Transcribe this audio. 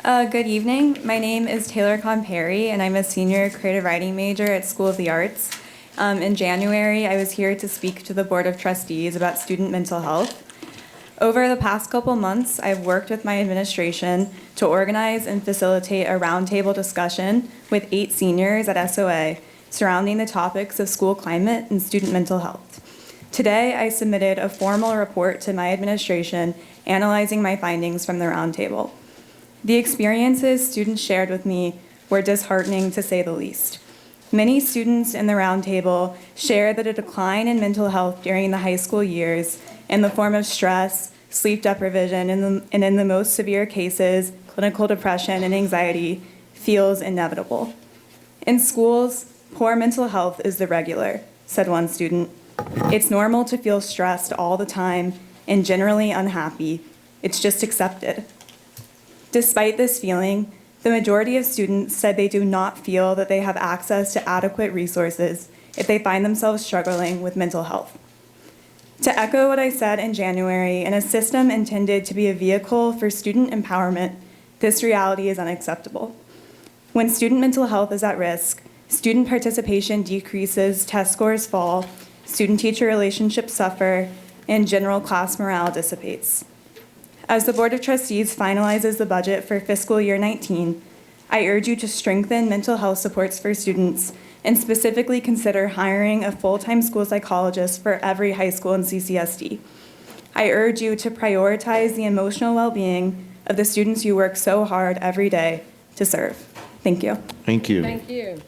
Good evening. My name is Taylor Kahn-Perry, and I'm a senior creative writing major at School of the Arts. In January, I was here to speak to the Board of Trustees about student mental health. Over the past couple months, I've worked with my administration to organize and facilitate a roundtable discussion with 8 seniors at SOA surrounding the topics of school climate and student mental health. Today, I submitted a formal report to my administration analyzing my findings from the roundtable. The experiences students shared with me were disheartening, to say the least. Many students in the roundtable shared that a decline in mental health during the high school years in the form of stress, sleep deprivation, and in the most severe cases, clinical depression and anxiety, feels inevitable. In schools, poor mental health is the regular, said one student. It's normal to feel stressed all the time and generally unhappy. It's just accepted. Despite this feeling, the majority of students said they do not feel that they have access to adequate resources if they find themselves struggling with mental health. To echo what I said in January, in a system intended to be a vehicle for student empowerment, this reality is unacceptable. When student mental health is at risk, student participation decreases, test scores fall, student-teacher relationships suffer, and general class morale dissipates. As the Board of Trustees finalizes the budget for fiscal year 19, I urge you to strengthen mental health supports for students and specifically consider hiring a full-time school psychologist for every high school in CCSD. I urge you to prioritize the emotional well-being of the students you work so hard every day to serve. Thank you. Thank you. Thank you.